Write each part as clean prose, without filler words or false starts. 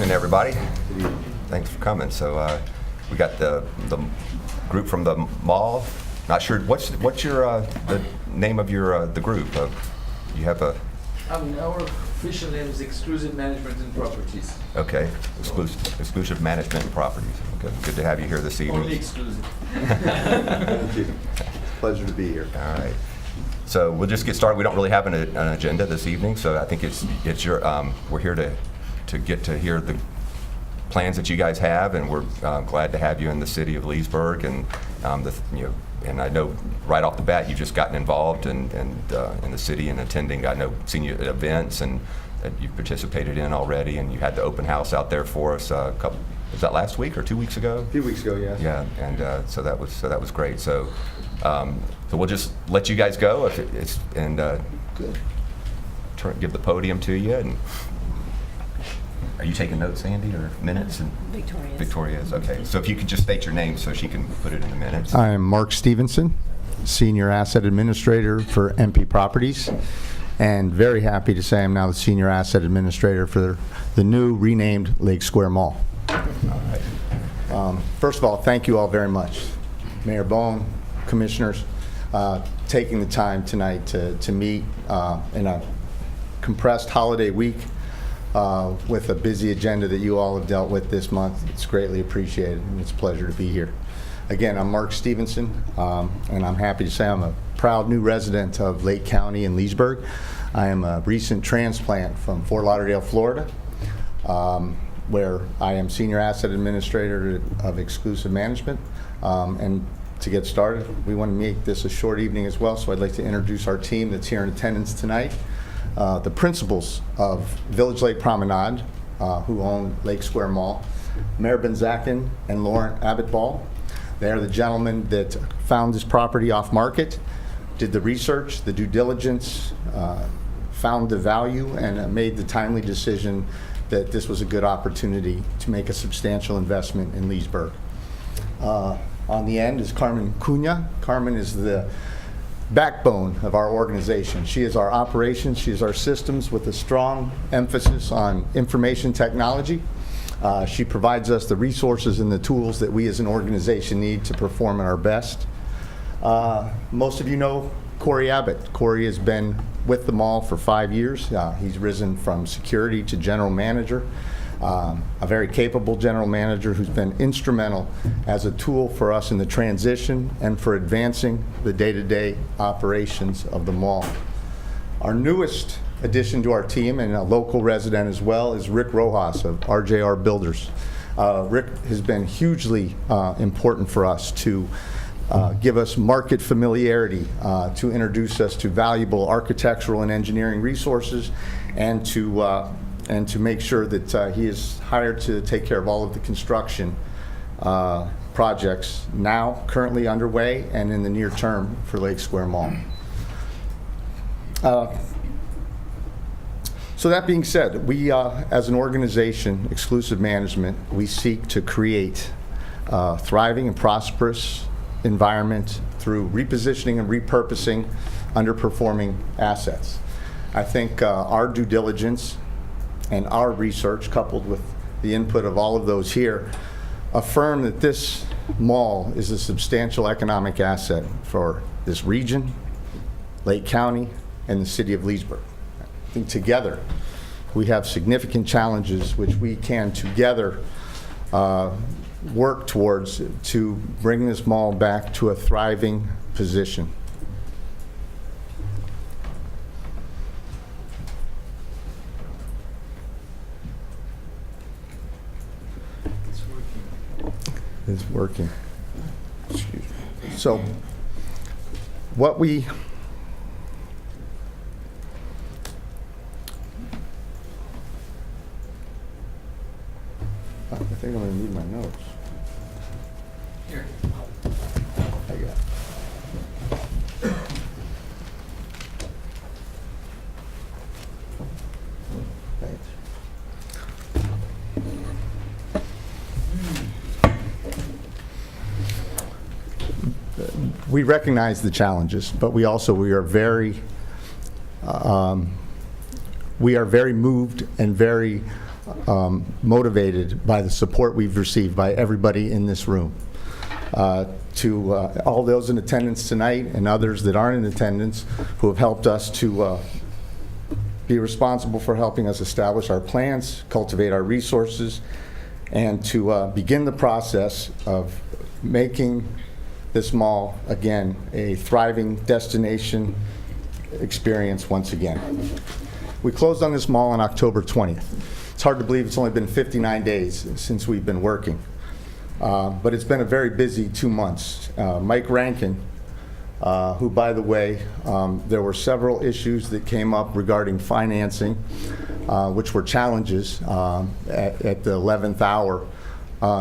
evening, everybody. Thanks for coming. So we got the group from the mall. Not sure what's your the name of your the group. You have a. Our official name is Exclusive Management and Properties. Okay, exclusive management and properties. Okay, good to have you here this evening. Only exclusive. Thank you. Pleasure to be here. All right. So we'll just get started. We don't really have an agenda this evening, so I think it's your we're here to get to hear the plans that you guys have, and we're glad to have you in the city of Leesburg, and and I know right off the bat you've just gotten involved in the city and attending. I know seen you at events and that you've participated in already, and you had the open house out there for us a couple. Was that last week or 2 weeks ago? A few weeks ago, yes. Yeah, and so that was great. So we'll just let you guys go if it's and Good. give the podium to you. And are you taking notes, Sandy, or minutes? And Victoria. Victoria is okay. So if you could just state your name so she can put it in the minutes. I am Mark Stevenson, Senior Asset Administrator for MP Properties, and very happy to say I'm now the Senior Asset Administrator for the new renamed Lake Square Mall. All right. First of all, thank you all very much. Mayor Bowen, Commissioners, taking the time tonight to meet in a compressed holiday week with a busy agenda that you all have dealt with this month. It's greatly appreciated, and it's a pleasure to be here. Again, I'm Mark Stevenson, and I'm happy to say I'm a proud new resident of Lake County in Leesburg. I am a recent transplant from Fort Lauderdale, Florida, where I am Senior Asset Administrator of Exclusive Management. And to get started, we want to make this a short evening as well, so I'd like to introduce our team that's here in attendance tonight. The principals of Village Lake Promenade, who own Lake Square Mall, Mayor Benzakin and Lauren Abbott-Ball. They are the gentlemen that found this property off market, did the research, the due diligence, found the value, and made the timely decision that this was a good opportunity to make a substantial investment in Leesburg. On the end is Carmen Cunha. Carmen is the backbone of our organization. She is our operations, she is our systems with a strong emphasis on information technology. She provides us the resources and the tools that we as an organization need to perform at our best. Most of you know Corey Abbott. Corey has been with the mall for 5 years. He's risen from security to general manager. A very capable general manager who's been instrumental as a tool for us in the transition and for advancing the day-to-day operations of the mall. Our newest addition to our team, and a local resident as well, is Rick Rojas of RJR Builders. Rick has been hugely important for us to give us market familiarity, to introduce us to valuable architectural and engineering resources, and to make sure that he is hired to take care of all of the construction projects now currently underway and in the near term for Lake Square Mall. So that being said, we as an organization, Exclusive Management, we seek to create a thriving and prosperous environment through repositioning and repurposing underperforming assets. I think our due diligence and our research, coupled with the input of all of those here, affirm that this mall is a substantial economic asset for this region, Lake County, and the city of Leesburg. I think together we have significant challenges which we can together work towards to bring this mall back to a thriving position. It's working. Excuse me. So, what we I think I'm going to need my notes. Here. I got it. Thanks. We recognize the challenges, but we are very moved and very motivated by the support we've received by everybody in this room. To all those in attendance tonight and others that aren't in attendance who have helped us to be responsible for helping us establish our plans, cultivate our resources, and to begin the process of making this mall, again, a thriving destination experience once again. We closed on this mall on October 20th. It's hard to believe it's only been 59 days since we've been working. But it's been a very busy 2 months. Mike Rankin, who, by the way, there were several issues that came up regarding financing, which were challenges at the 11th hour.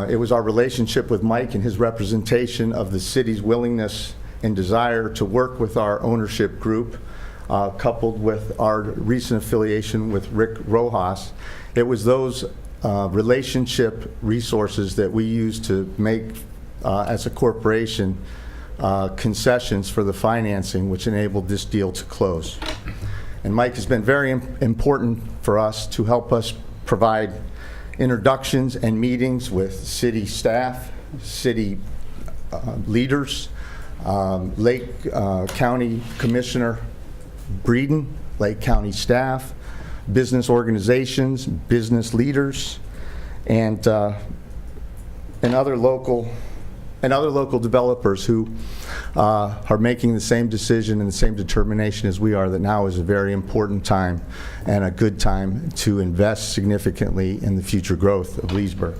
It was our relationship with Mike and his representation of the city's willingness and desire to work with our ownership group, coupled with our recent affiliation with Rick Rojas. It was those relationship resources that we use to make, as a corporation, concessions for the financing, which enabled this deal to close. And Mike has been very important for us to help us provide introductions and meetings with city staff, city leaders, Lake County Commissioner Breeden, Lake County staff, business organizations, business leaders, and other local developers who are making the same decision and the same determination as we are, that now is a very important time and a good time to invest significantly in the future growth of Leesburg.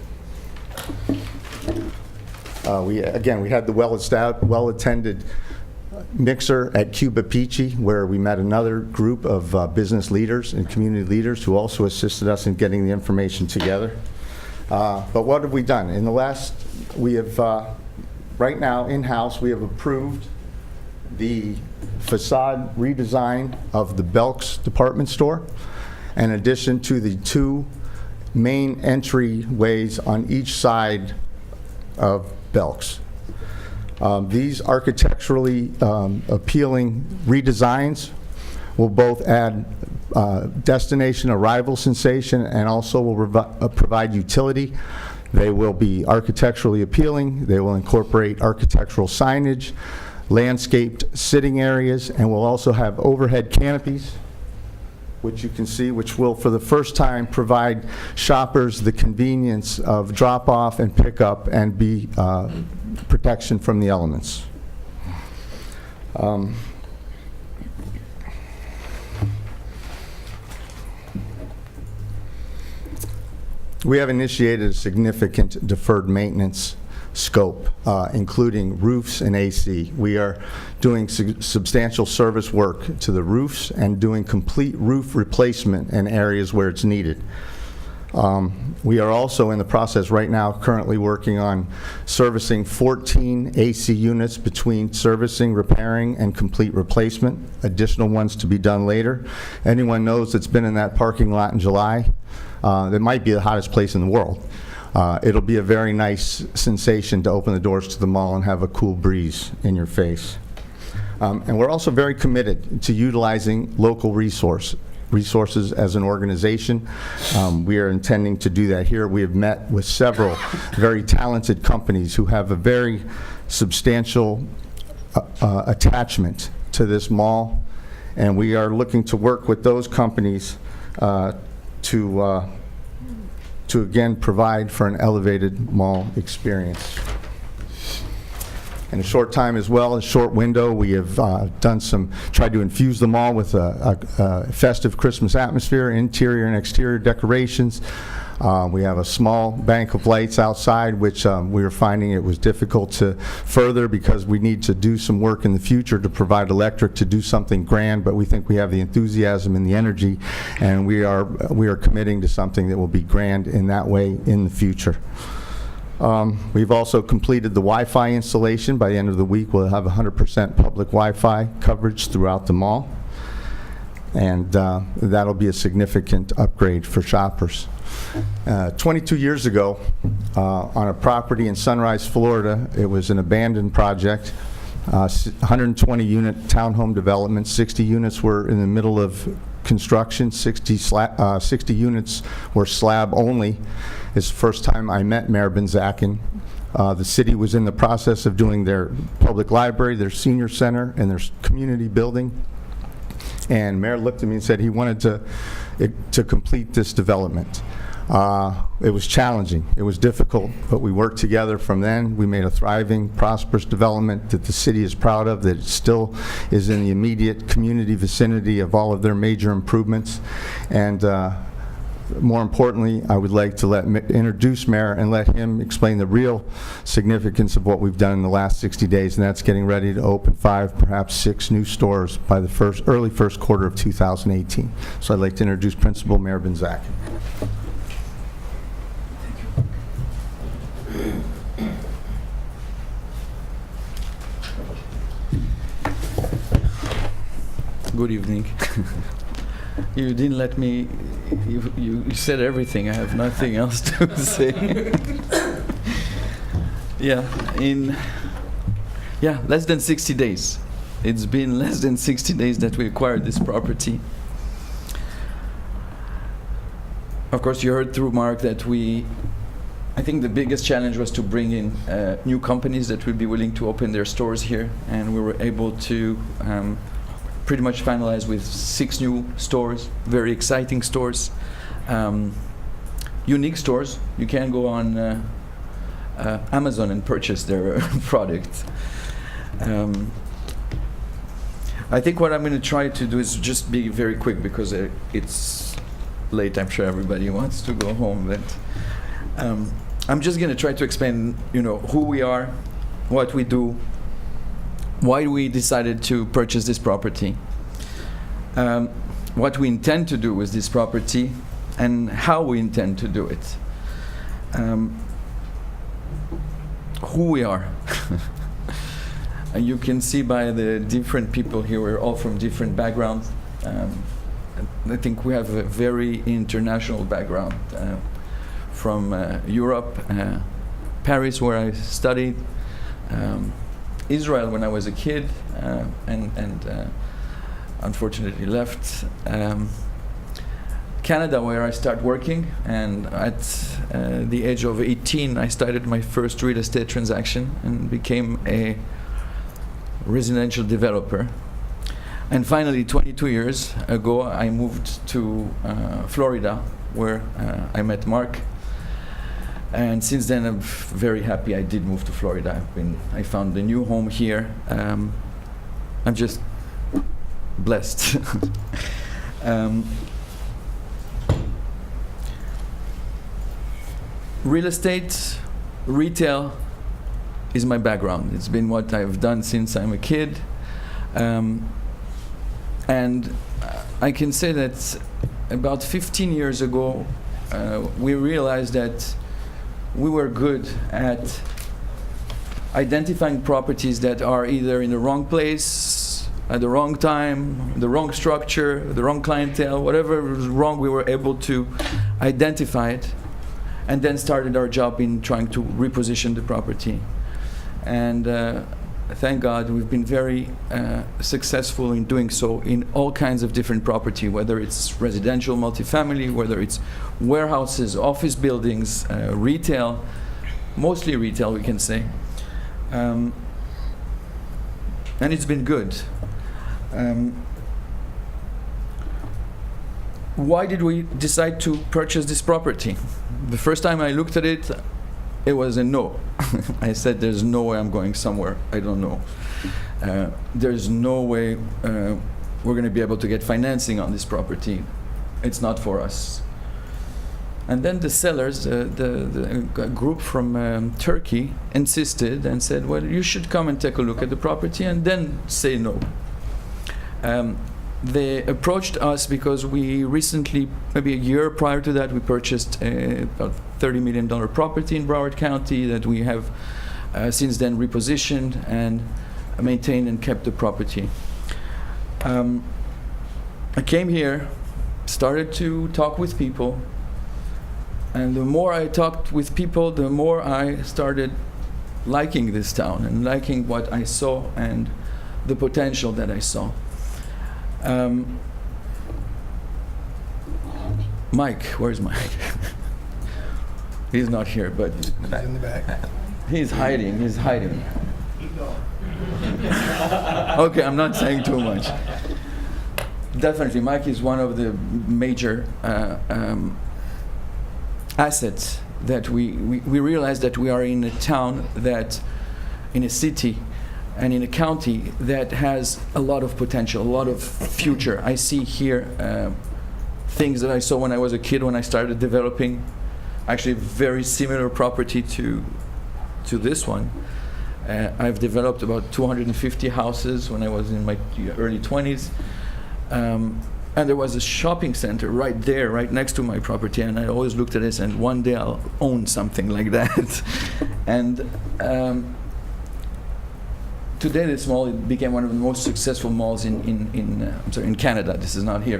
We had the well-attended mixer at Cuba Peachy, where we met another group of business leaders and community leaders who also assisted us in getting the information together. But what have we done? In the last, we have, right now, in-house, we have approved the facade redesign of the Belk's department store, in addition to the 2 main entryways on each side of Belk's. These architecturally appealing redesigns will both add destination arrival sensation and also will provide utility. They will be architecturally appealing. They will incorporate architectural signage, landscaped sitting areas, and will also have overhead canopies, which you can see, which will, for the first time, provide shoppers the convenience of drop-off and pickup and be protection from the elements. We have initiated a significant deferred maintenance scope, including roofs and AC. We are doing substantial service work to the roofs and doing complete roof replacement in areas where it's needed. We are also in the process right now currently working on servicing 14 AC units between servicing, repairing, and complete replacement. Additional ones to be done later. Anyone knows that's been in that parking lot in July, that might be the hottest place in the world. It'll be a very nice sensation to open the doors to the mall and have a cool breeze in your face. And we're also very committed to utilizing local resources as an organization. We are intending to do that here. We have met with several very talented companies who have a very substantial attachment to this mall, and we are looking to work with those companies to again provide for an elevated mall experience. In a short time as well, a short window, we have tried to infuse the mall with a festive Christmas atmosphere, interior and exterior decorations. We have a small bank of lights outside, which we were finding it was difficult to further because we need to do some work in the future to provide electric to do something grand, but we think we have the enthusiasm and the energy, and we are committing to something that will be grand in that way in the future. We've also completed the Wi-Fi installation. By the end of the week, we'll have 100% public Wi-Fi coverage throughout the mall, and that'll be a significant upgrade for shoppers. 22 years ago, on a property in Sunrise, Florida, it was an abandoned project, 120-unit townhome development. 60 units were in the middle of construction. 60 units were slab only. It's the first time I met Mayor Benzakin. The city was in the process of doing their public library, their senior center, and their community building. And Mayor looked at me and said he wanted to complete this development. It was challenging. It was difficult, but we worked together from then. We made a thriving, prosperous development that the city is proud of, that it still is in the immediate community vicinity of all of their major improvements. And more importantly, I would like to introduce Mayor and let him explain the real significance of what we've done in the last 60 days, and that's getting ready to open 5, perhaps 6 new stores by the early first quarter of 2018. So I'd like to introduce Principal Mayor Benzakin. Good evening. You didn't let me, you said everything. I have nothing else to say. Less than 60 days. It's been less than 60 days that we acquired this property. Of course, you heard through Mark that I think the biggest challenge was to bring in new companies that would be willing to open their stores here, and we were able to pretty much finalize with 6 new stores, very exciting stores, unique stores. You can go on Amazon and purchase their product. I think what I'm going to try to do is just be very quick because it's late. I'm sure everybody wants to go home, but I'm just going to try to explain, who we are, what we do, why we decided to purchase this property, what we intend to do with this property, and how we intend to do it. Who we are. And you can see by the different people here, we're all from different backgrounds. I think we have a very international background. From Europe, Paris, where I studied, Israel when I was a kid, and unfortunately left, Canada, where I started working, and at the age of 18, I started my first real estate transaction and became a residential developer. And finally, 22 years ago, I moved to Florida, where I met Mark. And since then, I'm very happy I did move to Florida. I found a new home here. I'm just blessed. Real estate, retail is my background. It's been what I've done since I'm a kid. And I can say that about 15 years ago, we realized that we were good at identifying properties that are either in the wrong place, at the wrong time, the wrong structure, the wrong clientele, whatever was wrong, we were able to identify it, and then started our job in trying to reposition the property. And thank God we've been very successful in doing so in all kinds of different property, whether it's residential, multifamily, whether it's warehouses, office buildings, retail, mostly retail we can say. And it's been good. Why did we decide to purchase this property? The first time I looked at it, it was a no. I said, there's no way I'm going somewhere I don't know. There's no way we're going to be able to get financing on this property. It's not for us. And then the sellers, the group from Turkey, insisted and said, well, you should come and take a look at the property and then say no. They approached us because we recently, maybe a year prior to that, we purchased about $30 million property in Broward County that we have since then repositioned and maintained and kept the property. I came here, started to talk with people, and the more I talked with people, the more I started liking this town and liking what I saw and the potential that I saw. Mike, where's Mike? He's not here, but In the back. he's hiding. He's hiding. Okay, I'm not saying too much. Definitely, Mike is one of the major assets that we realize that we are in a town that, in a city and in a county that has a lot of potential, a lot of future. I see here things that I saw when I was a kid when I started developing, actually very similar property to this one. I've developed about 250 houses when I was in my early 20s. And there was a shopping center right there, right next to my property, and I always looked at this and one day I'll own something like that. And today this mall became one of the most successful malls in Canada. This is not here,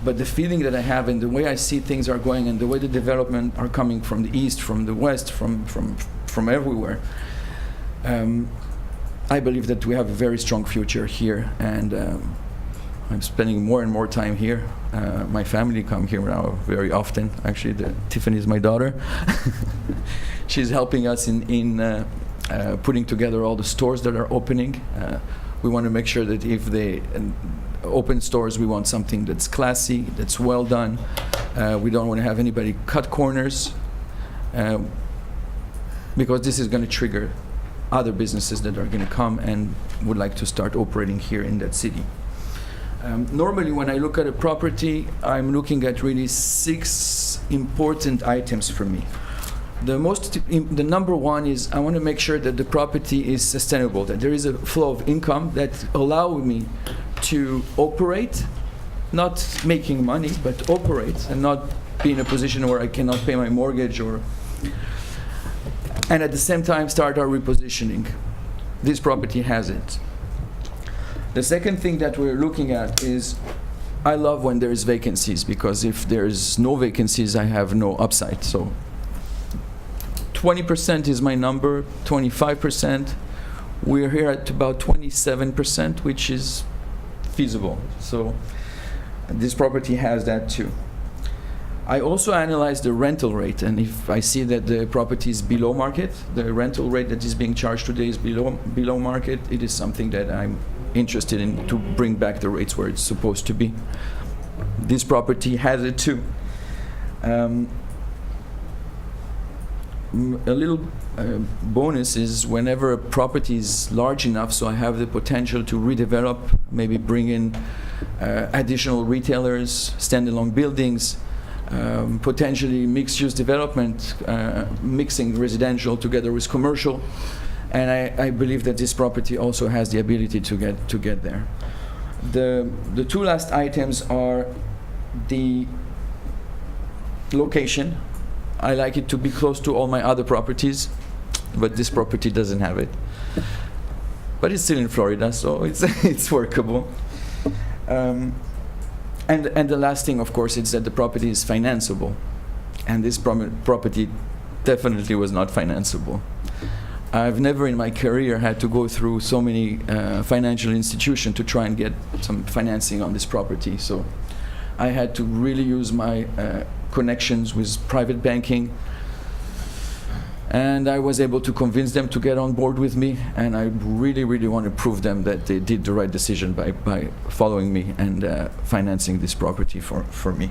but the feeling that I have and the way I see things are going and the way the development are coming from the east, from the west, from everywhere, I believe that we have a very strong future here, and I'm spending more and more time here. My family come here now very often. Actually, Tiffany is my daughter. She's helping us in putting together all the stores that are opening. We want to make sure that if they open stores, we want something that's classy, that's well done. We don't want to have anybody cut corners, because this is going to trigger other businesses that are going to come and would like to start operating here in that city. Normally, when I look at a property, I'm looking at really 6 important items for me. The number one is I want to make sure that the property is sustainable, that there is a flow of income that allow me to operate, not making money, but operate, and not be in a position where I cannot pay my mortgage, and at the same time start our repositioning. This property has it. The second thing that we're looking at is, I love when there's vacancies, because if there's no vacancies, I have no upside. So 20% is my number, 25%. We're here at about 27%, which is feasible. So this property has that too. I also analyze the rental rate, and if I see that the property is below market, the rental rate that is being charged today is below market, it is something that I'm interested in to bring back the rates where it's supposed to be. This property has it too. A little bonus is whenever a property is large enough, so I have the potential to redevelop, maybe bring in additional retailers, standalone buildings, potentially mixed-use development, mixing residential together with commercial, and I believe that this property also has the ability to get there. The 2 last items are the location. I like it to be close to all my other properties, but this property doesn't have it. But it's still in Florida, so it's workable. And the last thing, of course, is that the property is financeable, and this property definitely was not financeable. I've never in my career had to go through so many financial institutions to try and get some financing on this property. So I had to really use my connections with private banking, and I was able to convince them to get on board with me, and I really, really want to prove them that they did the right decision by following me and financing this property for me.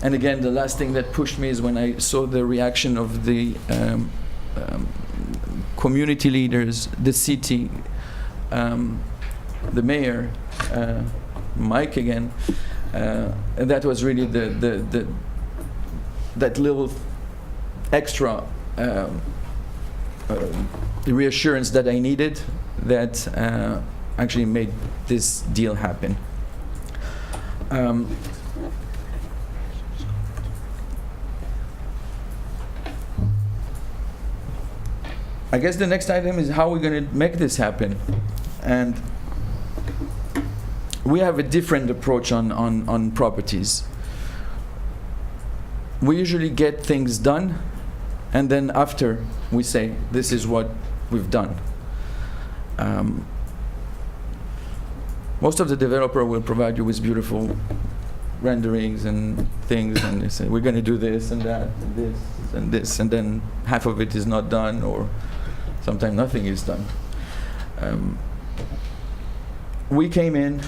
And again, the last thing that pushed me is when I saw the reaction of the community leaders, the city, the mayor, Mike again, and that was really that little extra reassurance that I needed that actually made this deal happen. I guess the next item is how we're going to make this happen. And we have a different approach on properties. We usually get things done, and then after we say, this is what we've done. Most of the developer will provide you with beautiful renderings and things, and they say, we're going to do this and that and this and this, and then half of it is not done, or sometimes nothing is done. We came in,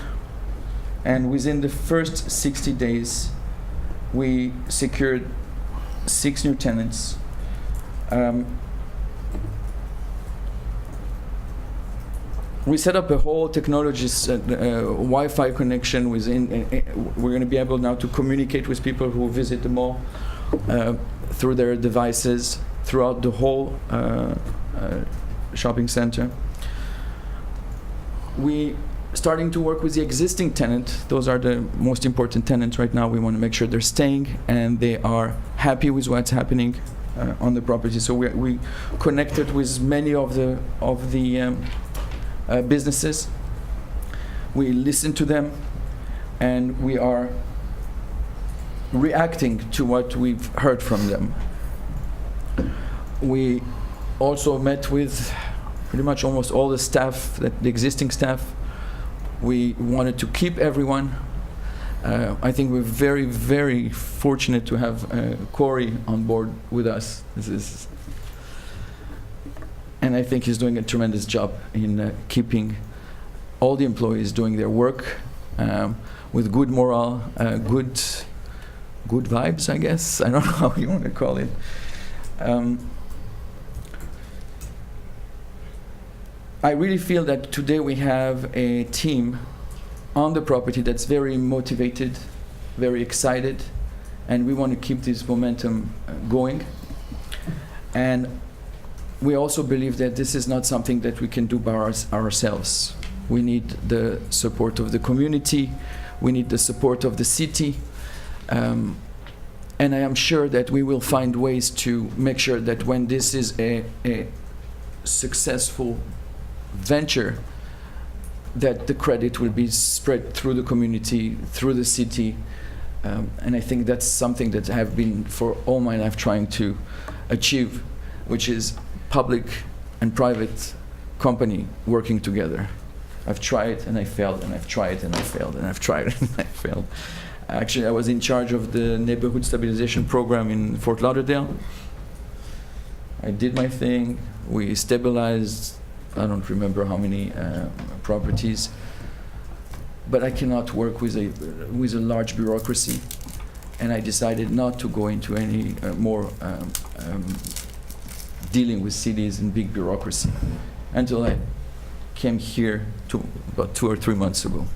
and within the first 60 days, we secured 6 new tenants. We set up a whole technology, Wi-Fi connection within. We're going to be able now to communicate with people who visit the mall through their devices throughout the whole shopping center. We starting to work with the existing tenant. Those are the most important tenants right now. We want to make sure they're staying and they are happy with what's happening on the property. So we connected with many of the businesses. We listen to them, and we are reacting to what we've heard from them. We also met with pretty much almost all the staff, the existing staff. We wanted to keep everyone. I think we're very, very fortunate to have Corey on board with us. And I think he's doing a tremendous job in keeping all the employees doing their work with good morale, good vibes, I guess. I don't know how you want to call it. I really feel that today we have a team on the property that's very motivated, very excited, and we want to keep this momentum going. And we also believe that this is not something that we can do by ourselves. We need the support of the community, we need the support of the city, and I am sure that we will find ways to make sure that when this is a successful venture, that the credit will be spread through the community, through the city, and I think that's something that I have been for all my life trying to achieve, which is public and private company working together. I've tried and I failed, and I've tried and I failed, and I've tried and I failed. Actually, I was in charge of the neighborhood stabilization program in Fort Lauderdale. I did my thing. We stabilized, I don't remember how many properties, but I cannot work with a large bureaucracy, and I decided not to go into any more dealing with cities and big bureaucracy until I came here about 2 or 3 months ago.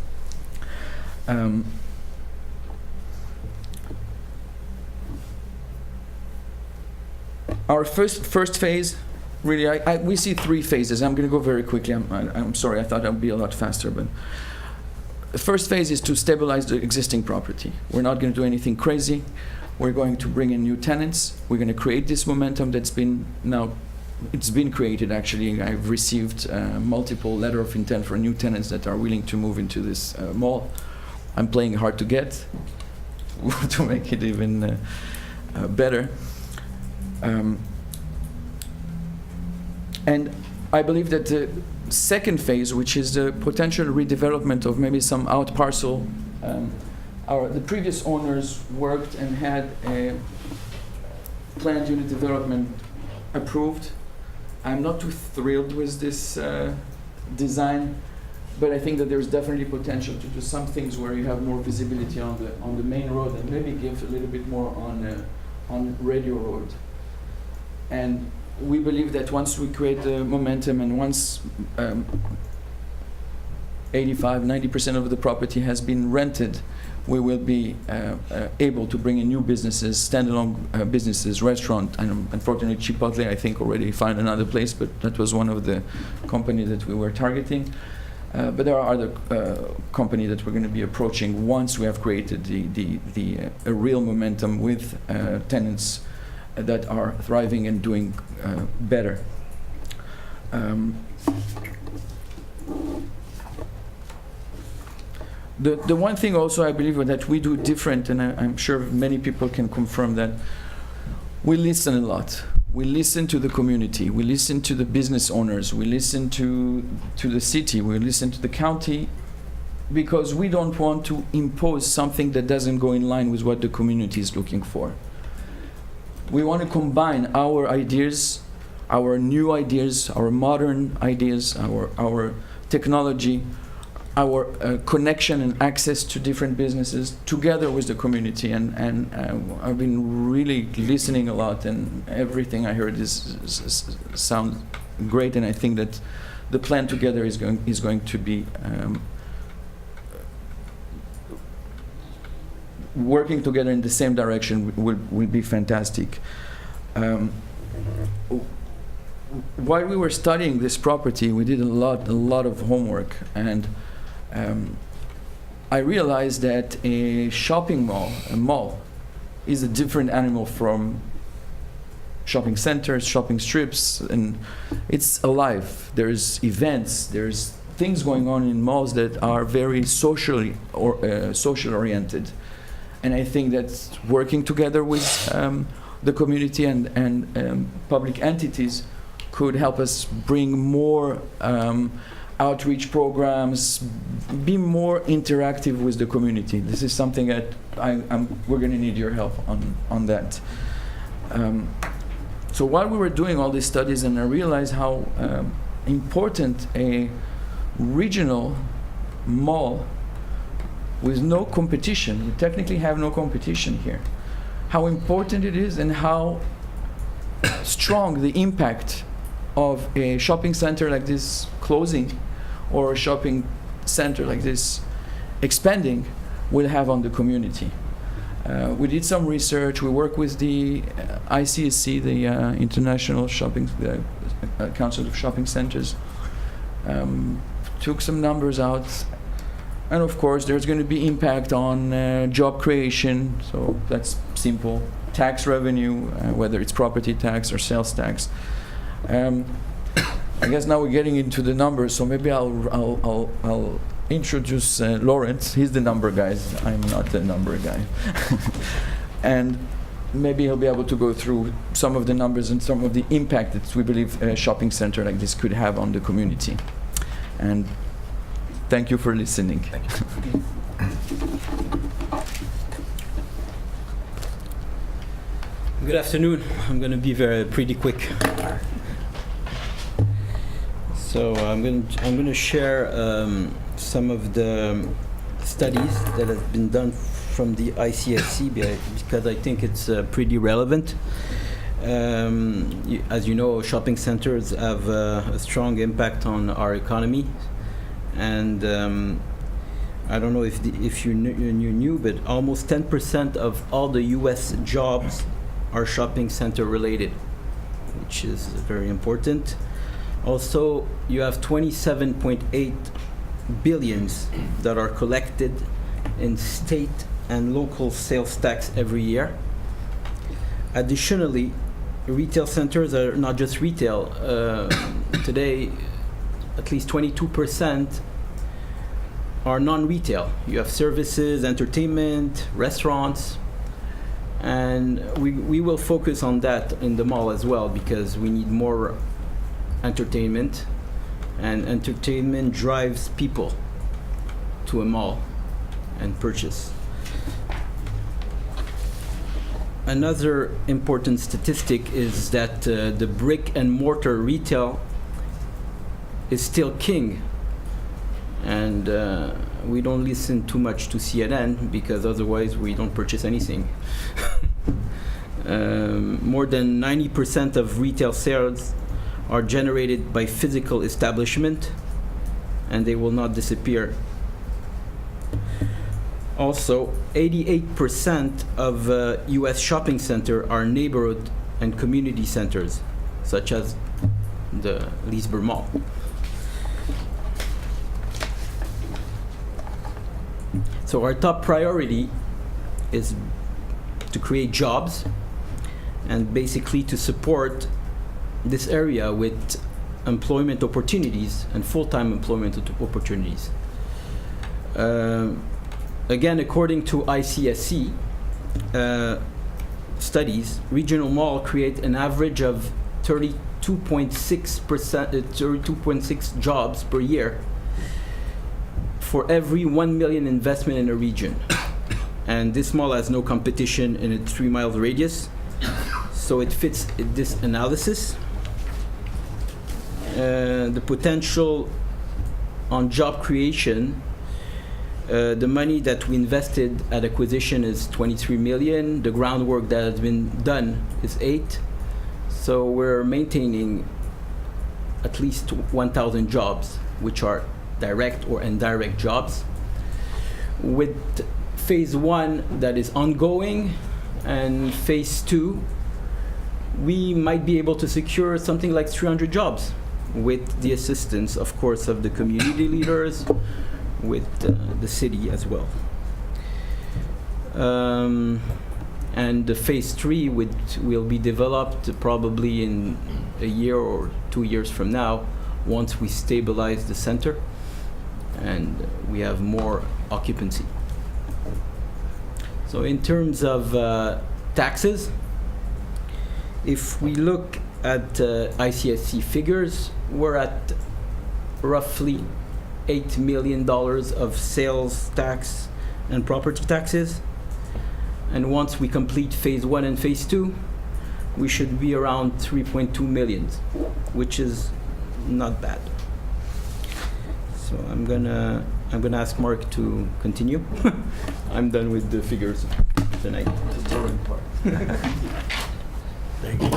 Our first phase, really, we see 3 phases. I'm going to go very quickly. I'm sorry, I thought I'd be a lot faster, but the first phase is to stabilize the existing property. We're not going to do anything crazy. We're going to bring in new tenants. We're going to create this momentum that's been it's been created actually. I've received multiple letter of intent for new tenants that are willing to move into this mall. I'm playing hard to get to make it even better. And I believe that the second phase, which is the potential redevelopment of maybe some out parcel, the previous owners worked and had a planned unit development approved. I'm not too thrilled with this design, but I think that there's definitely potential to do some things where you have more visibility on the main road, and maybe give a little bit more on Radio Road. And we believe that once we create the momentum, and once 85–90% of the property has been rented, we will be able to bring in new businesses, standalone businesses, restaurant, and unfortunately Chipotle, I think, already found another place, but that was one of the companies that we were targeting. But there are other companies that we're going to be approaching once we have created a real momentum with tenants that are thriving and doing better. The one thing also I believe that we do different, and I'm sure many people can confirm that, we listen a lot. We listen to the community, we listen to the business owners, we listen to the city, we listen to the county, because we don't want to impose something that doesn't go in line with what the community is looking for. We want to combine our ideas, our new ideas, our modern ideas, our technology, our connection and access to different businesses together with the community. And I've been really listening a lot, and everything I heard sounds great, and I think that the plan together is going to be working together in the same direction will be fantastic. While we were studying this property, we did a lot of homework, and I realized that a shopping mall, is a different animal from shopping centers, shopping strips, and it's alive. There's events, there's things going on in malls that are very social oriented. And I think that working together with the community and public entities could help us bring more outreach programs, be more interactive with the community. This is something that we're going to need your help on that. So while we were doing all these studies, and I realized how important a regional mall with no competition, we technically have no competition here, how important it is and how strong the impact of a shopping center like this closing or a shopping center like this expanding will have on the community. We did some research. We worked with the ICSC, the International Council of Shopping Centers, took some numbers out. And of course, there's going to be impact on job creation, so that's simple. Tax revenue, whether it's property tax or sales tax. I guess now we're getting into the numbers, so maybe I'll introduce Lawrence. He's the number guy. I'm not the number guy. And maybe he'll be able to go through some of the numbers and some of the impact that we believe a shopping center like this could have on the community. And thank you for listening. Thank you. Good afternoon. I'm going to be pretty quick. So I'm going to share some of the studies that have been done from the ICSC because I think it's pretty relevant. As you know, shopping centers have a strong impact on our economy, and I don't know if you knew, but almost 10% of all the U.S. jobs are shopping center related, which is very important. Also, you have 27.8 billions that are collected in state and local sales tax every year. Additionally, retail centers are not just retail. Today, at least 22% are non-retail. You have services, entertainment, restaurants, and we will focus on that in the mall as well because we need more entertainment, and entertainment drives people to a mall and purchase. Another important statistic is that the brick and mortar retail is still king, and we don't listen too much to CNN because otherwise we don't purchase anything. More than 90% of retail sales are generated by physical establishment, and they will not disappear. Also, 88% of U.S. shopping centers are neighborhood and community centers, such as the Leesburg Mall. So our top priority is to create jobs and basically to support this area with employment opportunities and full-time employment opportunities. Again, according to ICSC studies, regional malls create an average of 32.6 jobs per year for every 1 million investment in a region. And this mall has no competition in a 3-mile radius, so it fits this analysis. The potential on job creation, the money that we invested at acquisition is 23 million. The groundwork that has been done is 8. So we're maintaining at least 1,000 jobs, which are direct or indirect jobs. With phase 1 that is ongoing and phase 2, we might be able to secure something like 300 jobs with the assistance, of course, of the community leaders, with the city as well. And the phase 3 will be developed probably in a year or 2 years from now, once we stabilize the center and we have more occupancy. So in terms of taxes, if we look at ICSC figures, we're at roughly $8 million of sales tax and property taxes. And once we complete phase 1 and phase 2, we should be around 3.2 million, which is not bad. So I'm gonna ask Mark to continue. I'm done with the figures tonight. The boring part. Thank you.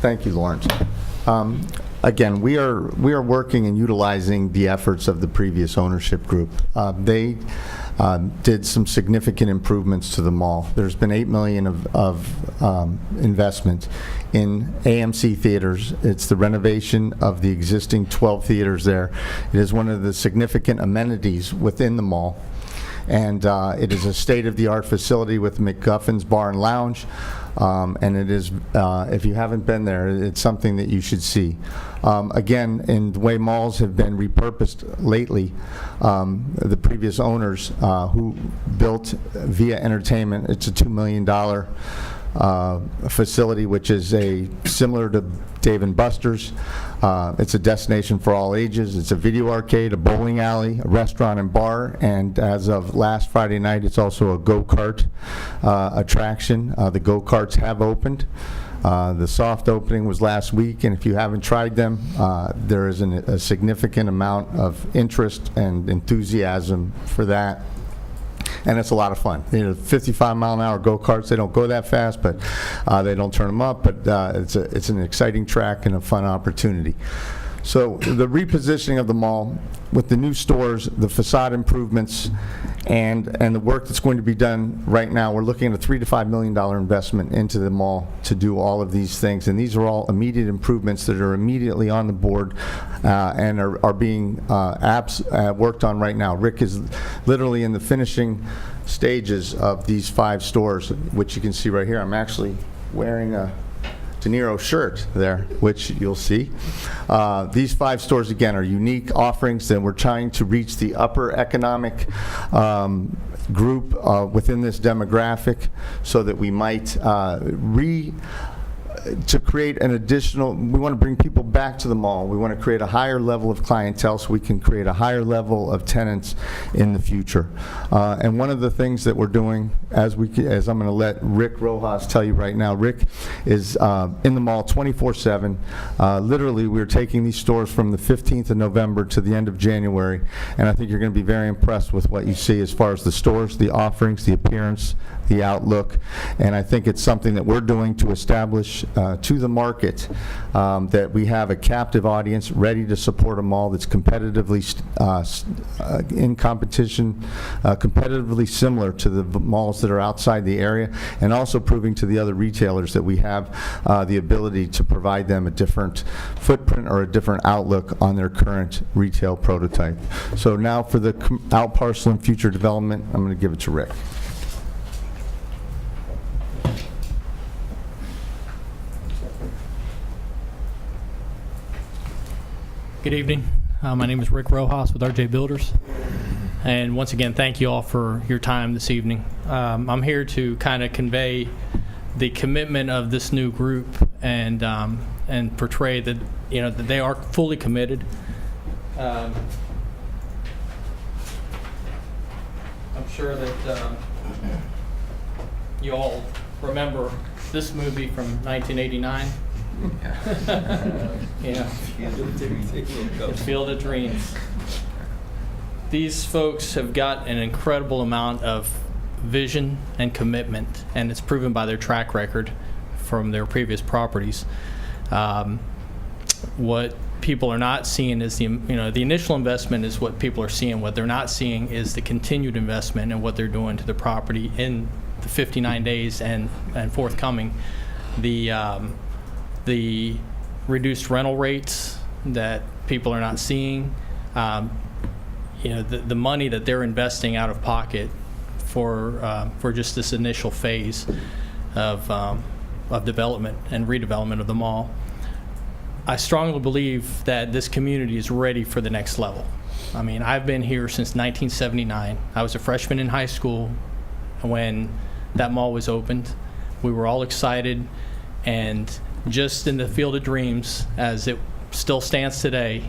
Thank you, Lawrence. Again, we are working and utilizing the efforts of the previous ownership group. They did some significant improvements to the mall. There's been $8 million of investment in AMC theaters. It's the renovation of the existing 12 theaters there. It is one of the significant amenities within the mall. And it is a state-of-the-art facility with McGuffin's Bar and Lounge. And it is, if you haven't been there, it's something that you should see. Again, in the way malls have been repurposed lately, the previous owners who built Via Entertainment, it's a $2 million facility, which is similar to Dave & Buster's. It's a destination for all ages. It's a video arcade, a bowling alley, a restaurant and bar, and as of last Friday night, it's also a go-kart attraction. The go-karts have opened. The soft opening was last week, and if you haven't tried them, there is a significant amount of interest and enthusiasm for that. And it's a lot of fun. 55-mile-an-hour go-karts, they don't go that fast, but they don't turn them up, but it's an exciting track and a fun opportunity. So the repositioning of the mall with the new stores, the facade improvements, and the work that's going to be done right now, we're looking at a $3 to $5 million investment into the mall to do all of these things. And these are all immediate improvements that are immediately on the board and are being worked on right now. Rick is literally in the finishing stages of these 5 stores, which you can see right here. I'm actually wearing a De Niro shirt there, which you'll see. These 5 stores, again, are unique offerings, and we're trying to reach the upper economic group within this demographic so that we might to create an additional, we want to bring people back to the mall. We want to create a higher level of clientele so we can create a higher level of tenants in the future. And one of the things that we're doing, as I'm going to let Rick Rojas tell you right now, Rick is in the mall 24/7. Literally, we're taking these stores from the 15th of November to the end of January, and I think you're going to be very impressed with what you see as far as the stores, the offerings, the appearance, the outlook, and I think it's something that we're doing to establish to the market that we have a captive audience ready to support a mall that's competitively in competition, competitively similar to the malls that are outside the area, and also proving to the other retailers that we have the ability to provide them a different footprint or a different outlook on their current retail prototype. So now for the out parcel and future development, I'm going to give it to Rick. Good evening. My name is Rick Rojas with RJ Builders. And once again, thank you all for your time this evening. I'm here to kind of convey the commitment of this new group and portray that, you know, that they are fully committed. I'm sure that you all remember this movie from 1989. Yeah. Field of Dreams. These folks have got an incredible amount of vision and commitment, and it's proven by their track record from their previous properties. What people are not seeing is the initial investment is what people are seeing. What they're not seeing is the continued investment and what they're doing to the property in the 59 days and forthcoming. The reduced rental rates that people are not seeing. The money that they're investing out of pocket for just this initial phase of development and redevelopment of the mall. I strongly believe that this community is ready for the next level. I mean, I've been here since 1979. I was a freshman in high school when that mall was opened. We were all excited, and just in the Field of Dreams, as it still stands today,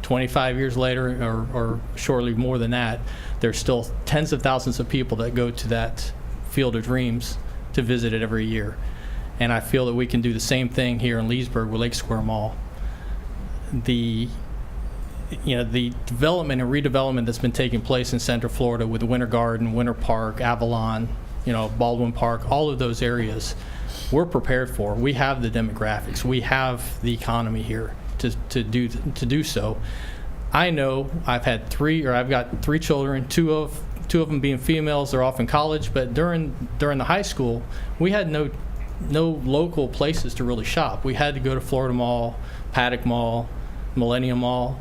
25 years later, or shortly more than that, there's still tens of thousands of people that go to that Field of Dreams to visit it every year. And I feel that we can do the same thing here in Leesburg with Lake Square Mall. The development and redevelopment that's been taking place in Central Florida with Winter Garden, Winter Park, Avalon, Baldwin Park, all of those areas, we're prepared for. We have the demographics. We have the economy here to do so. I know I've got 3 children, two of them being females. They're off in college, but during the high school, we had no local places to really shop. We had to go to Florida Mall, Paddock Mall, Millennium Mall,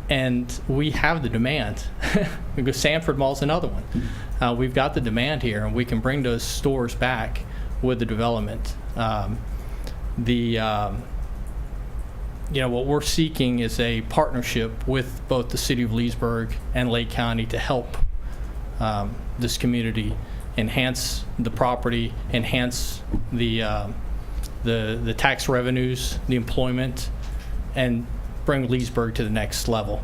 and we have the demand. Because Sanford Mall's another one. We've got the demand here, and we can bring those stores back with the development. What we're seeking is a partnership with both the City of Leesburg and Lake County to help this community enhance the property, enhance the tax revenues, the employment, and bring Leesburg to the next level.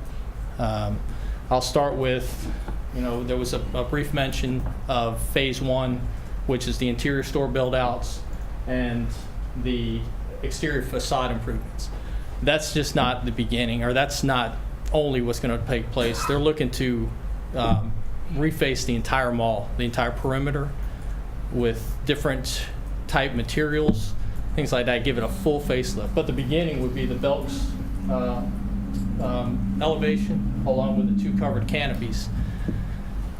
I'll start with, there was a brief mention of Phase 1, which is the interior store build-outs and the exterior facade improvements. That's just not the beginning, or that's not only what's going to take place. They're looking to reface the entire mall, the entire perimeter, with different type materials, things like that, give it a full facelift. But the beginning would be the Belks elevation, along with the 2 covered canopies,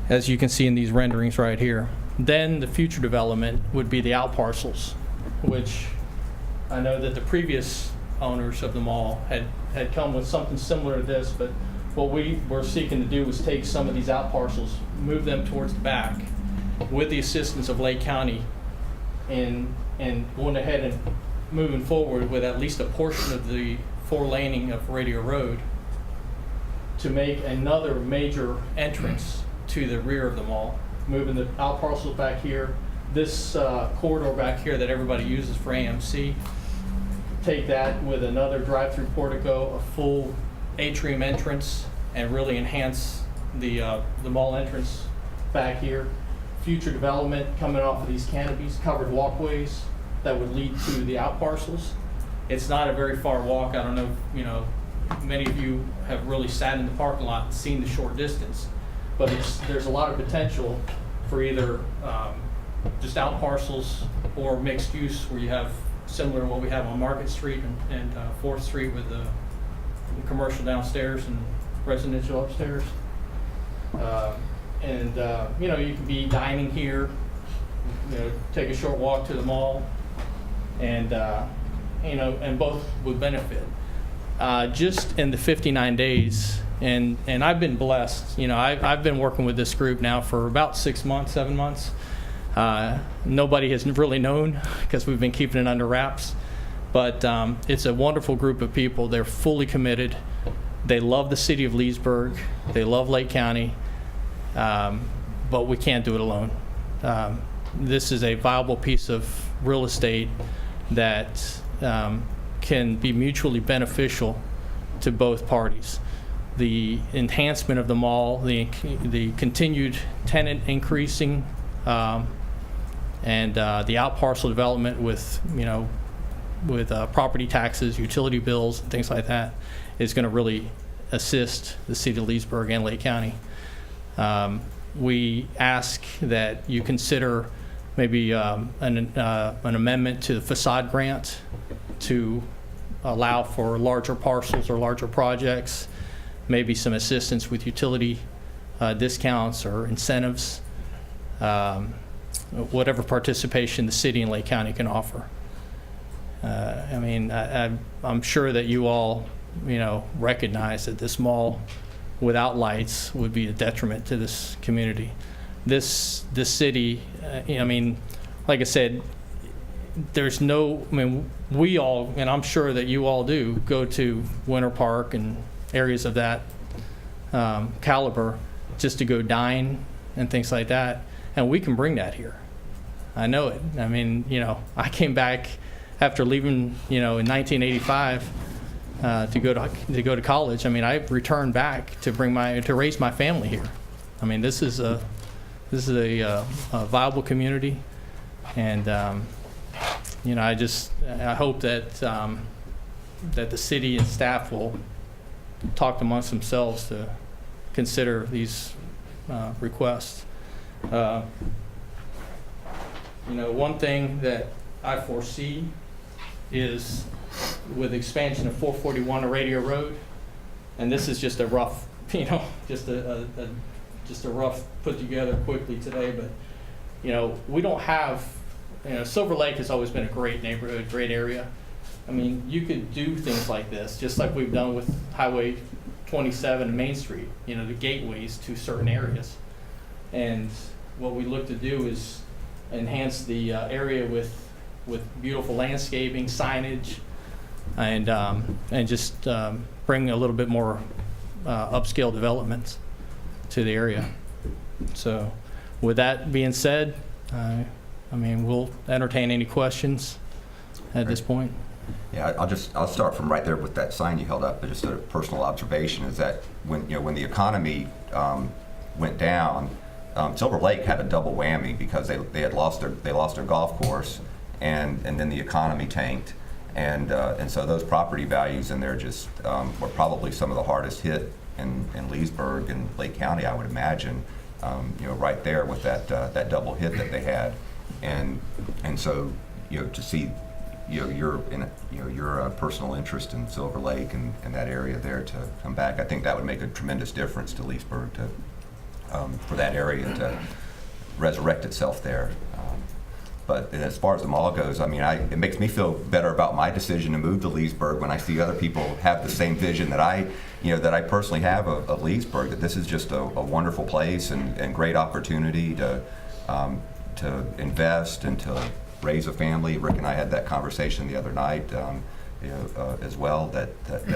as you can see in these renderings right here. Then the future development would be the out parcels, which I know that the previous owners of the mall had come with something similar to this, but what we were seeking to do was take some of these out parcels, move them towards the back with the assistance of Lake County, and went ahead and moving forward with at least a portion of the 4-laning of Radio Road to make another major entrance to the rear of the mall, moving the out parcels back here, this corridor back here that everybody uses for AMC, take that with another drive-through portico, a full atrium entrance, and really enhance the mall entrance back here. Future development coming off of these canopies, covered walkways that would lead to the out parcels. It's not a very far walk. I don't know, many of you have really sat in the parking lot and seen the short distance, but there's a lot of potential for either just out parcels or mixed use, where you have similar to what we have on Market Street and 4th Street with the commercial downstairs and residential upstairs. You can be dining here, take a short walk to the mall, and both would benefit. Just in the 59 days, and I've been blessed. I've been working with this group now for about 6 months, 7 months. Nobody has really known because we've been keeping it under wraps. But it's a wonderful group of people. They're fully committed. They love the City of Leesburg. They love Lake County. but we can't do it alone. This is a viable piece of real estate that can be mutually beneficial to both parties. The enhancement of the mall, the continued tenant increasing, and the out parcel development with property taxes, utility bills, and things like that is going to really assist the city of Leesburg and Lake County. We ask that you consider maybe an amendment to the facade grant to allow for larger parcels or larger projects, maybe some assistance with utility discounts or incentives, whatever participation the city and Lake County can offer. I'm sure that you all, recognize that this mall without lights would be a detriment to this community. This city, like I said, we all, and I'm sure that you all do, go to Winter Park and areas of that caliber just to go dine and things like that, and we can bring that here. I know it. I came back after leaving, in 1985 to go to college. I returned back to raise my family here. This is a viable community, and I hope that that the city and staff will talk amongst themselves to consider these requests. One thing that I foresee is with expansion of 441 Radio Road, and this is just a rough, just a rough put together quickly today, but we don't have, Silver Lake has always been a great neighborhood, great area. You could do things like this, just like we've done with Highway 27 and Main Street, the gateways to certain areas. And what we look to do is enhance the area with beautiful landscaping, signage, and just bring a little bit more upscale developments to the area. So with that being said, we'll entertain any questions at this point. Yeah, I'll start from right there with that sign you held up. But just a personal observation is that when the economy went down, Silver Lake had a double whammy because they lost their golf course, and then the economy tanked, and so those property values in there just were probably some of the hardest hit in Leesburg and Lake County, I would imagine. Right there with that double hit that they had, and so to see your personal interest in Silver Lake and that area there to come back, I think that would make a tremendous difference to Leesburg for that area to resurrect itself there. But as far as the mall goes, it makes me feel better about my decision to move to Leesburg when I see other people have the same vision that I personally have of Leesburg. That this is just a wonderful place and great opportunity to invest and to raise a family. Rick and I had that conversation the other night as well. That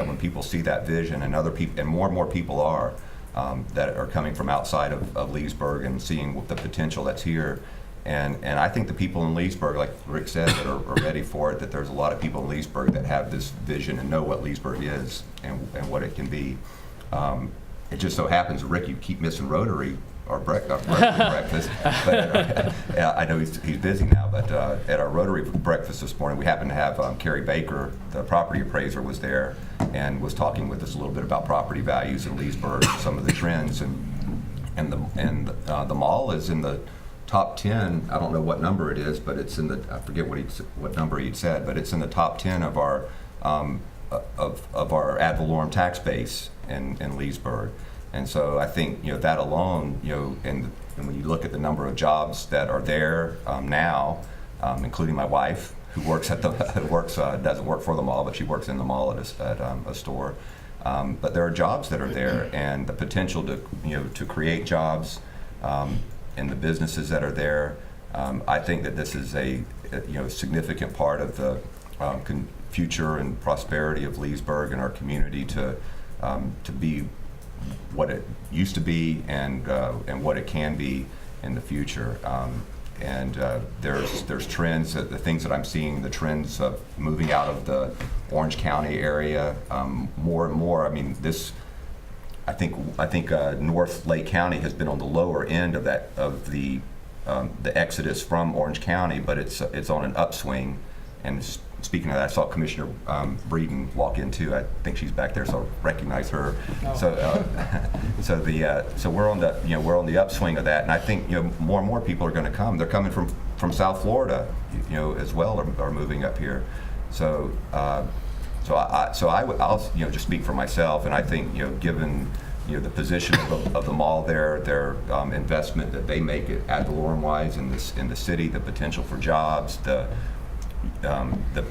when people see that vision, and other people, and more people are that are coming from outside of Leesburg and seeing the potential that's here. And I think the people in Leesburg, like Rick said, that are ready for it, that there's a lot of people in Leesburg that have this vision and know what Leesburg is and what it can be. It just so happens, Rick, you keep missing Rotary or breakfast. But I know he's busy now, but at our Rotary breakfast this morning, we happened to have Carrie Baker, the property appraiser, was there and was talking with us a little bit about property values in Leesburg, some of the trends, and the mall is in the top 10. I don't know what number it is, but it's in the, I forget what number he'd said, but it's in the top 10 of our of our ad valorem tax base in Leesburg. And so I think that alone, and when you look at the number of jobs that are there now, including my wife, who works doesn't work for the mall, but she works in the mall at a store. But there are jobs that are there, and the potential to create jobs in the businesses that are there. I think that this is a significant part of the future and prosperity of Leesburg and our community to be what it used to be and what it can be in the future. There's trends, the things that I'm seeing, the trends of moving out of the Orange County area more and more. I mean, I think North Lake County has been on the lower end of the exodus from Orange County, but it's on an upswing. And speaking of that, I saw Commissioner Breeden walk in too. I think she's back there, so I recognize her. Oh. So we're on the upswing of that, and I think more and more people are going to come. They're coming from South Florida, as well, are moving up here. So I'll just speak for myself, and I think given the position of the mall there, their investment that they make it ad valorem wise in the city, the potential for jobs, the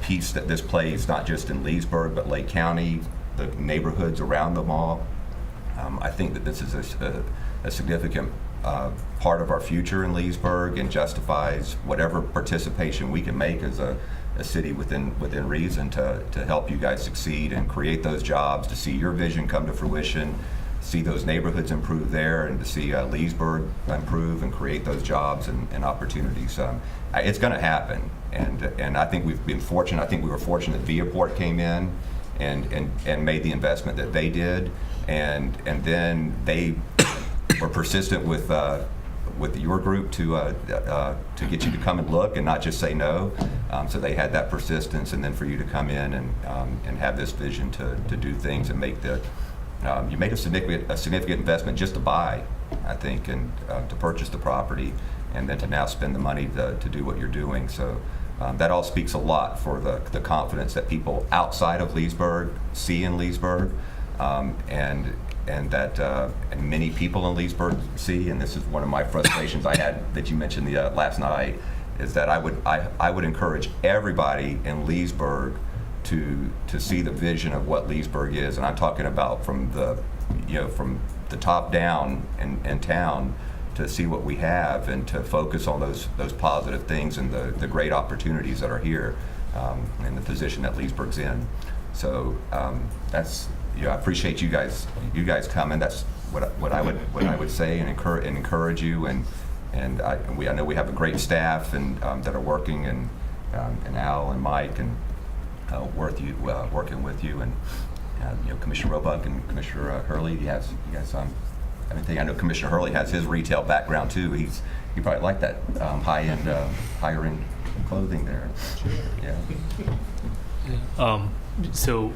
piece that this plays not just in Leesburg but Lake County, the neighborhoods around the mall. I think that this is a significant part of our future in Leesburg and justifies whatever participation we can make as a city within reason to help you guys succeed and create those jobs, to see your vision come to fruition, see those neighborhoods improve there, and to see Leesburg improve and create those jobs and opportunities. It's going to happen, and I think we've been fortunate. I think we were fortunate that Viaport came in and made the investment that they did, and then they were persistent with your group to get you to come and look and not just say no. So they had that persistence, and then for you to come in and have this vision to do things and make you made a significant investment just to buy, I think, and to purchase the property, and then to now spend the money to do what you're doing. So that all speaks a lot for the confidence that people outside of Leesburg see in Leesburg, and that many people in Leesburg see. And this is one of my frustrations I had that you mentioned last night, is that I would encourage everybody in Leesburg to see the vision of what Leesburg is, and I'm talking about from the top down in town, to see what we have and to focus on those positive things and the great opportunities that are here, and the position that Leesburg's in. So that's I appreciate you guys coming. That's what I would say and encourage you, and I know we have a great staff and that are working, and Al and Mike and working with you, and Commissioner Roebuck and Commissioner Hurley. You guys anything? I know Commissioner Hurley has his retail background too. He probably liked that higher end clothing there. Sure. Yeah. So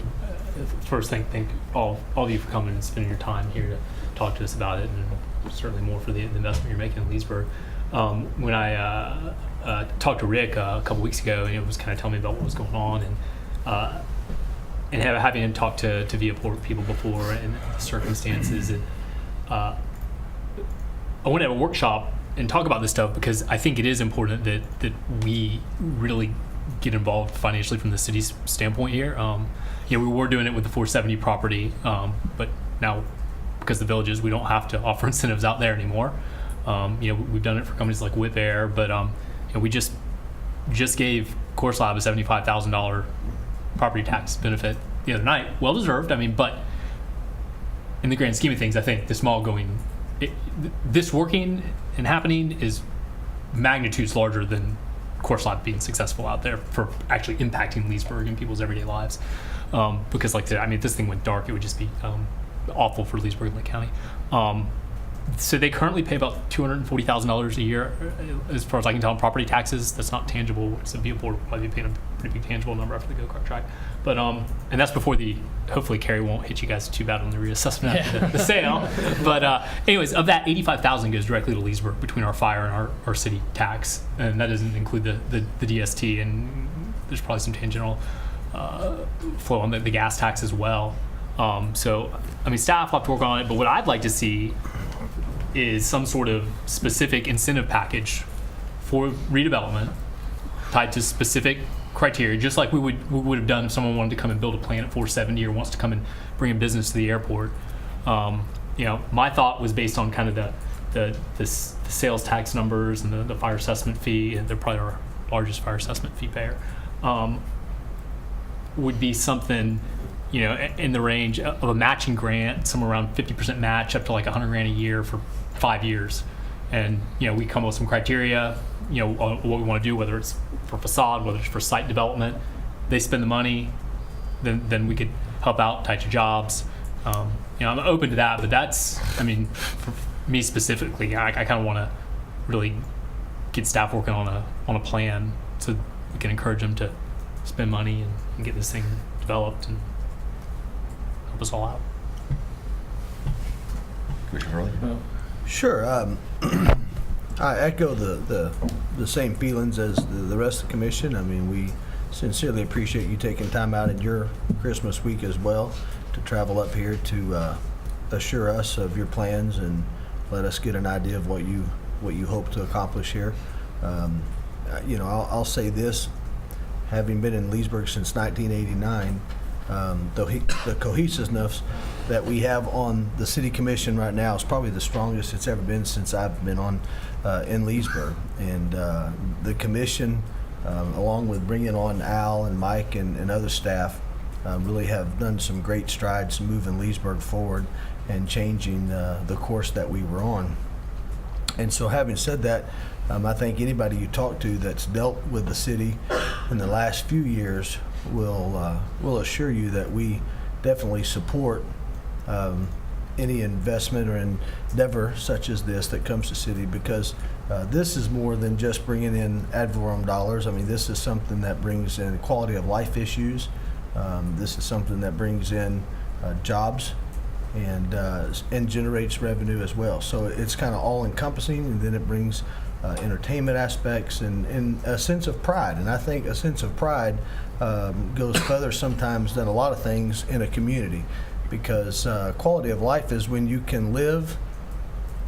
first, thank all of you for coming and spending your time here to talk to us about it, and certainly more for the investment you're making in Leesburg. When I talked to Rick a couple weeks ago, and he was kind of telling me about what was going on, and having him talk to Viaport people before and the circumstances, and I want to have a workshop and talk about this stuff, because I think it is important that we really get involved financially from the city's standpoint here. We were doing it with the 470 property, but now because the villages, we don't have to offer incentives out there anymore. We've done it for companies like Whip Air, but we just gave Course Lab a $75,000 property tax benefit the other night. Well deserved. I mean, but in the grand scheme of things, I think this mall this working and happening is magnitudes larger than Course Lab being successful out there for actually impacting Leesburg and people's everyday lives. Because if this thing went dark, it would just be awful for Leesburg and Lake County. So they currently pay about $240,000 a year, as far as I can tell, in property taxes. That's not tangible. So Viaport will probably be paying a pretty big tangible number after the go-kart track. But and that's before hopefully Kerry won't hit you guys too bad on the reassessment after the sale. But anyways, of that, $85,000 goes directly to Leesburg between our fire and our city tax, and that doesn't include the DST, and there's probably some tangential flow on the gas tax as well. So staff will have to work on it, but what I'd like to see is some sort of specific incentive package for redevelopment tied to specific criteria, just like we would have done if someone wanted to come and build a plant at 470 or wants to come and bring a business to the airport. My thought was based on kind of the sales tax numbers and the fire assessment fee, and they're probably our largest fire assessment fee payer, would be something in the range of a matching grant, somewhere around 50% match up to like $100,000 a year for 5 years. And, we come up with some criteria, on what we want to do, whether it's for facade, whether it's for site development. They spend the money, then we could help out types of jobs. I'm open to that, but that's, for me specifically, I kind of want to really get staff working on a plan so we can encourage them to spend money and get this thing developed and help us all out. Commissioner Hurley? Sure. I echo the same feelings as the rest of the commission. We sincerely appreciate you taking time out in your Christmas week as well to travel up here to assure us of your plans and let us get an idea of what you hope to accomplish here. I'll say this, having been in Leesburg since 1989, the cohesiveness that we have on the city commission right now is probably the strongest it's ever been since I've been on in Leesburg. And the commission, along with bringing on Al and Mike and other staff, really have done some great strides moving Leesburg forward and changing the course that we were on. And so having said that, I think anybody you talk to that's dealt with the city in the last few years will assure you that we definitely support any investment or endeavor such as this that comes to city, because this is more than just bringing in ad valorem dollars. This is something that brings in quality of life issues. This is something that brings in jobs and generates revenue as well. So it's kind of all encompassing, and then it brings entertainment aspects and a sense of pride. And I think a sense of pride goes further sometimes than a lot of things in a community, because quality of life is when you can live,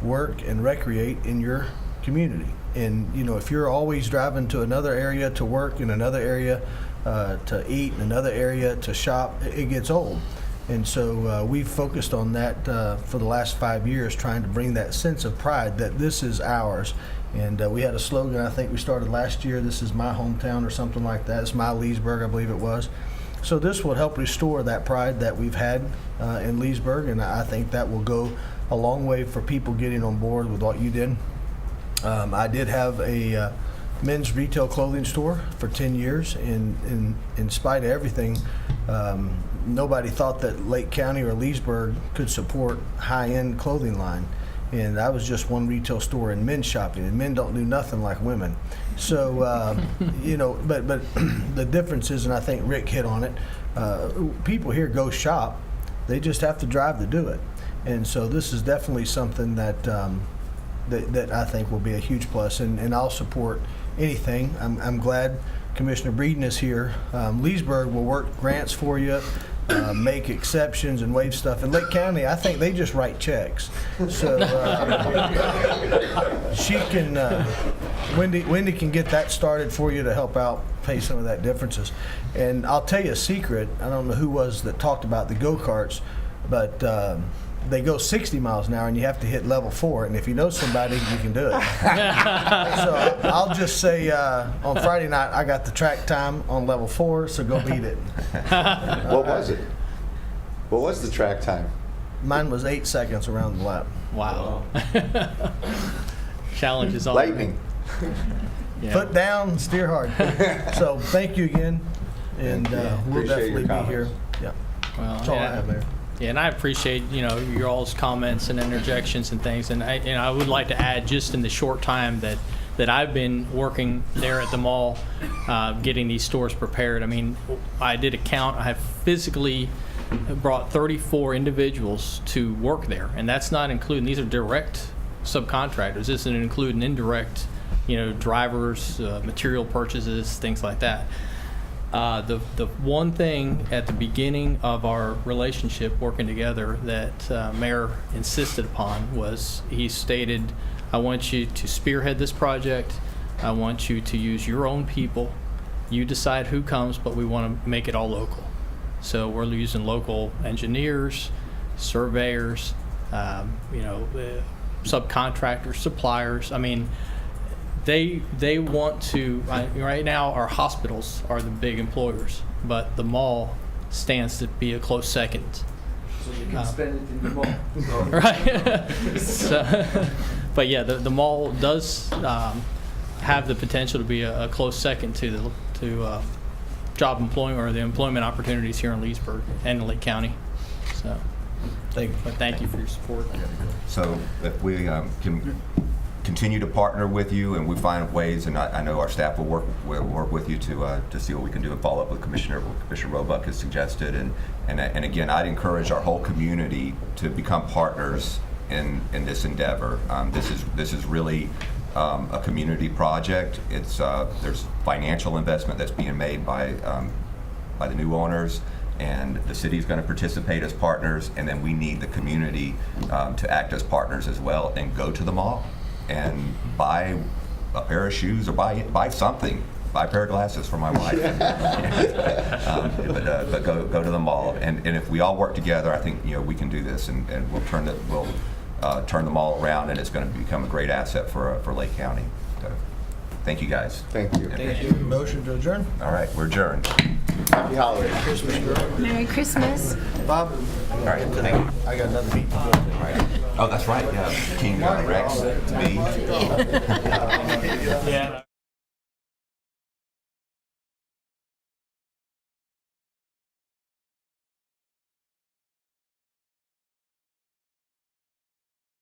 work, and recreate in your community. And if you're always driving to another area to work, in another area to eat, in another area to shop, it gets old. And so we've focused on that for the last 5 years, trying to bring that sense of pride that this is ours. And we had a slogan, I think we started last year, "This is my hometown," or something like that. It's my Leesburg, I believe it was. So this will help restore that pride that we've had in Leesburg, and I think that will go a long way for people getting on board with what you did. I did have a men's retail clothing store for 10 years, and in spite of everything, nobody thought that Lake County or Leesburg could support high-end clothing line. And I was just one retail store in men's shopping, and men don't do nothing like women. So, but the difference is, and I think Rick hit on it, people here go shop, they just have to drive to do it. And so this is definitely something that that I think will be a huge plus, and I'll support anything. I'm glad Commissioner Breeden is here. Leesburg will work grants for you, make exceptions and waive stuff. In Lake County, I think they just write checks. So she can, Wendy can get that started for you to help out pay some of that differences. And I'll tell you a secret. I don't know who was that talked about the go-karts, but they go 60 miles an hour, and you have to hit level 4. And if you know somebody, you can do it. So I'll just say on Friday night, I got the track time on level 4, so go beat it. What was it? What was the track time? Mine was 8 seconds around the lap. Wow. Challenge is on. Lightning. Yeah. Foot down, steer hard. So thank you again, and we'll Appreciate your definitely be here. comments. Yeah, Well, that's all I yeah. have there. Yeah, and I appreciate, your all's comments and interjections and things. And I would like to add, just in the short time that I've been working there at the mall, getting these stores prepared. I did a count. I have physically brought 34 individuals to work there, and that's not including, these are direct subcontractors. This isn't including indirect, drivers, material purchases, things like that. The one thing at the beginning of our relationship working together that Mayor insisted upon was, he stated, I want you to spearhead this project. I want you to use your own people. You decide who comes, but we want to make it all local. So we're using local engineers, surveyors, subcontractors, suppliers. They want to, right now our hospitals are the big employers, but the mall stands to be a close second. So you can spend it in the mall. Right. So, but yeah, the mall does have the potential to be a close second to job employment or the employment opportunities here in Leesburg and in Lake County. So, Thank you. but thank you for your support. So if we can continue to partner with you and we find ways, and I know our staff will work with you to see what we can do and follow up with Commissioner Roebuck has suggested. And again, I'd encourage our whole community to become partners in this endeavor. This is really a community project. It's there's financial investment that's being made by the new owners, and the city's going to participate as partners, and then we need the community to act as partners as well and go to the mall and buy a pair of shoes or buy something. Buy a pair of glasses for my wife. But go to the mall, and if we all work together, I think we can do this, and we'll turn the mall around, and it's going to become a great asset for Lake County. So, thank you guys. Thank you. Thank you. Motion to adjourn? All right, we're adjourned. Happy holidays. Christmas, girl. Merry Christmas. Bob? All right, thank you. I got another meeting to go to. All right. Oh, that's right. Yeah, King Rex, me. Yeah.